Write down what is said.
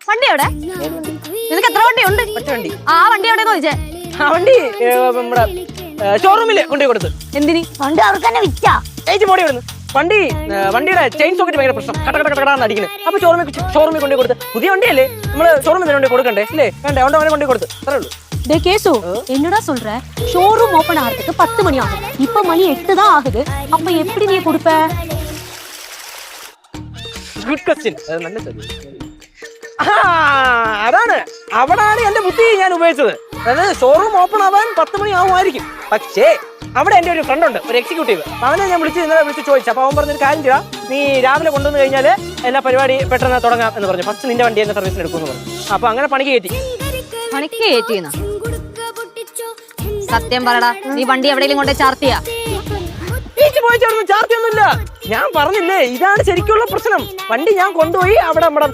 വണ്ടി എവിടെ? നിനക്ക് എത്ര വണ്ടി ഉണ്ട്? ഒറ്റ വണ്ടി. ആ വണ്ടി എവിടെ ചോദിച്ചേ? ആ വണ്ടി നമ്മുടെ ഷോറൂമില് കൊണ്ടുപോയി കൊടുത്ത്. എന്തിന്? വണ്ടി അവർക്ക് തന്നെ വിറ്റാ. ചേച്ചി മോടി വിടുന്നു. വണ്ടിയുടെ ചെയിൻ സോക്കറ്റ് ഭയങ്കര പ്രശ്നം, കടകടകടാന്ന് അടിക്കുന്നത്. അപ്പൊ ഷോറൂമിൽ കൊണ്ടുപോയി കൊടുത്ത്. പുതിയ വണ്ടിയല്ലേ, നമ്മള് ഷോറൂമിൽ തന്നെ കൊടുക്കണ്ടേ അല്ലേ? വേണ്ടേ, അവന്റെ അവനെ കൊണ്ടുപോയി കൊടുത്ത്. അത്രേ ഉള്ളൂ. டே கேசு, என்னடா சொல்ற? ஷோரூம் ஓபன் ஆகிறதுக்கு 10 மணி ஆகும். இப்ப மணி 8 தான் ஆகுது. அப்ப எப்படி நீ கொடுப்ப? Good question. നല്ല ചോദ്യം. അതാണ് അവിടാണ് എന്റെ ബുദ്ധി ഞാൻ ഉപയോഗിച്ചത്. അതായത് ഷോറൂം ഓപ്പൺ ആവാൻ 10 മണി ആവുമായിരിക്കും. പക്ഷേ അവിടെ എന്റെ ഒരു ഫ്രണ്ട് ഉണ്ട്, ഒരു എക്സിക്യൂട്ടീവ്. അവനെ ഞാൻ വിളിച്ച് ചോദിച്ചു. അപ്പൊ അവൻ പറഞ്ഞൊരു കാര്യം ചെയ്യാം, നീ രാവിലെ കൊണ്ടുവന്ന് കഴിഞ്ഞാൽ എല്ലാ പരിപാടി പെട്ടെന്ന് തുടങ്ങാം എന്ന് പറഞ്ഞു. ഫസ്റ്റ് നിന്റെ വണ്ടി എന്നെ സർവീസിന് എടുക്കുമെന്ന് പറഞ്ഞു. അപ്പൊ അങ്ങനെ പണിക്ക് കയറ്റി. സത്യം പറടാ, നീ വണ്ടി എവിടെയെങ്കിലും കൊണ്ടേ ചാർത്തിയാ? ചാർത്തിയൊന്നുമില്ല. ഞാൻ പറഞ്ഞില്ലേ, ഇതാണ് ശരിക്കുള്ള പ്രശ്നം. വണ്ടി ഞാൻ കൊണ്ടുപോയി അവിടെ നമ്മുടെ